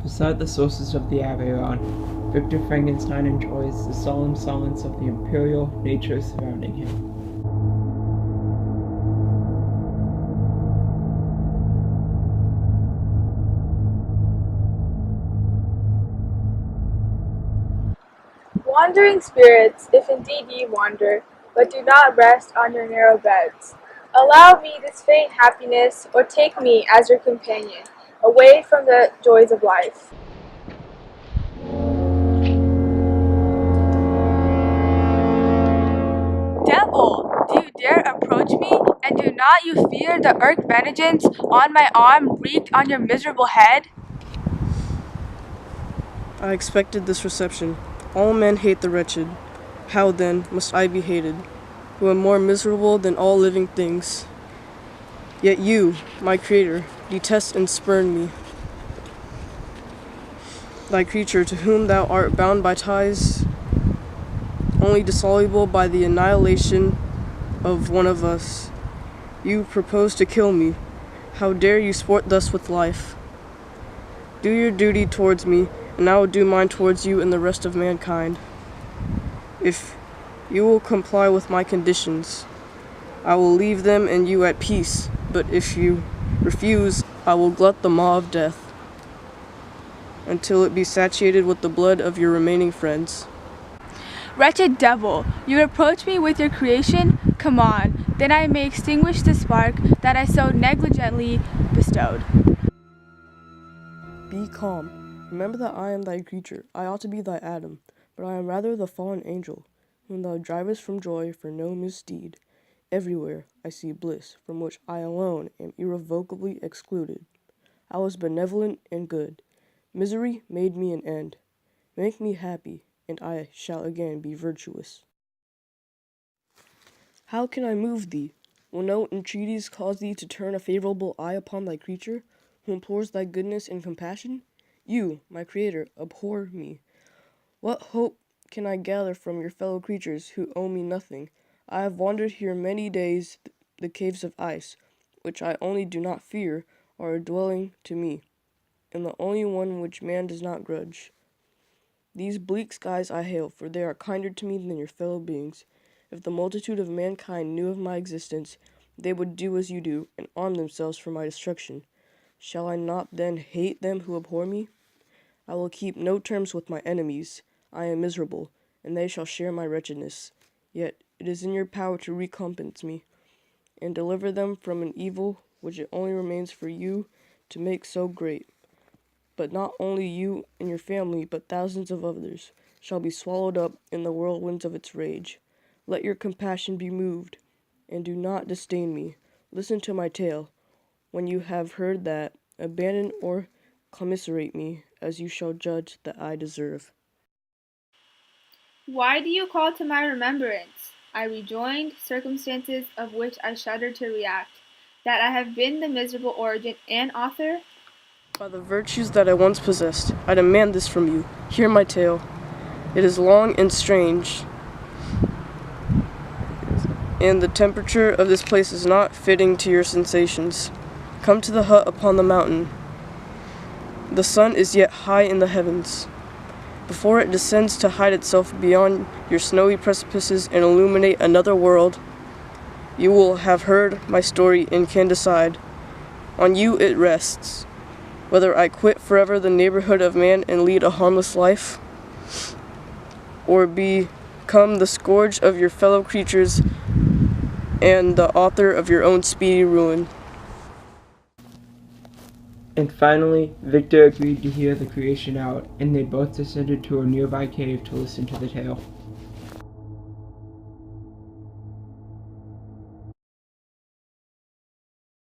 Beside the sources of the Aveyron, Victor Frankenstein enjoys the solemn silence of the imperial nature surrounding him. Wandering spirits, if indeed ye wander, but do not rest on your narrow beds, allow me this faint happiness, or take me as your companion, away from the joys of life. Devil, do you dare approach me, and do not you fear the irk vengeance on my arm wreaked on your miserable head? I expected this reception. All men hate the wretched. How, then, must I be hated, who am more miserable than all living things? Yet you, my Creator, detest and spurn me. Thy creature, to whom thou art bound by ties only dissoluble by the annihilation of one of us. You propose to kill me. How dare you sport thus with life? Do your duty towards me, and I will do mine towards you and the rest of mankind. If you will comply with my conditions, I will leave them and you at peace, but if you refuse, I will glut the maw of death, until it be satiated with the blood of your remaining friends. Wretched devil, you reproach me with your creation? Come on, then I may extinguish the spark that I so negligently bestowed. Be calm. Remember that I am thy creature. I ought to be thy Adam, but I am rather the fallen angel, whom thou drivest from joy for no misdeed. Everywhere I see bliss, from which I alone am irrevocably excluded. I was benevolent and good. Misery made me an end. Make me happy, and I shall again be virtuous. How can I move thee? Will no entreaties cause thee to turn a favorable eye upon thy creature, who implores thy goodness and compassion? You, my Creator, abhor me. What hope can I gather from your fellow creatures who owe me nothing? I have wandered here many days. The caves of ice, which I only do not fear, are a dwelling to me, and the only one which man does not grudge. These bleak skies I hail, for they are kinder to me than your fellow beings. If the multitude of mankind knew of my existence, they would do as you do, and arm themselves for my destruction. Shall I not then hate them who abhor me? I will keep no terms with my enemies. I am miserable, and they shall share my wretchedness. Yet it is in your power to recompense me, and deliver them from an evil which it only remains for you to make so great. But not only you and your family, but thousands of others shall be swallowed up in the whirlwinds of its rage. Let your compassion be moved, and do not disdain me. Listen to my tale. When you have heard that, abandon or commiserate me, as you shall judge that I deserve. Why do you call to my remembrance? I rejoined, circumstances of which I shudder to react, that I have been the miserable origin and author? By the virtues that I once possessed, I demand this from you. Hear my tale. It is long and strange, and the temperature of this place is not fitting to your sensations. Come to the hut upon the mountain. The sun is yet high in the heavens. Before it descends to hide itself beyond your snowy precipices and illuminate another world, you will have heard my story and can decide. On you it rests, whether I quit forever the neighborhood of man and lead a harmless life, or become the scourge of your fellow creatures and the author of your own speedy ruin. And finally, Victor agreed to hear the creation out, and they both descended to a nearby cave to listen to the tale.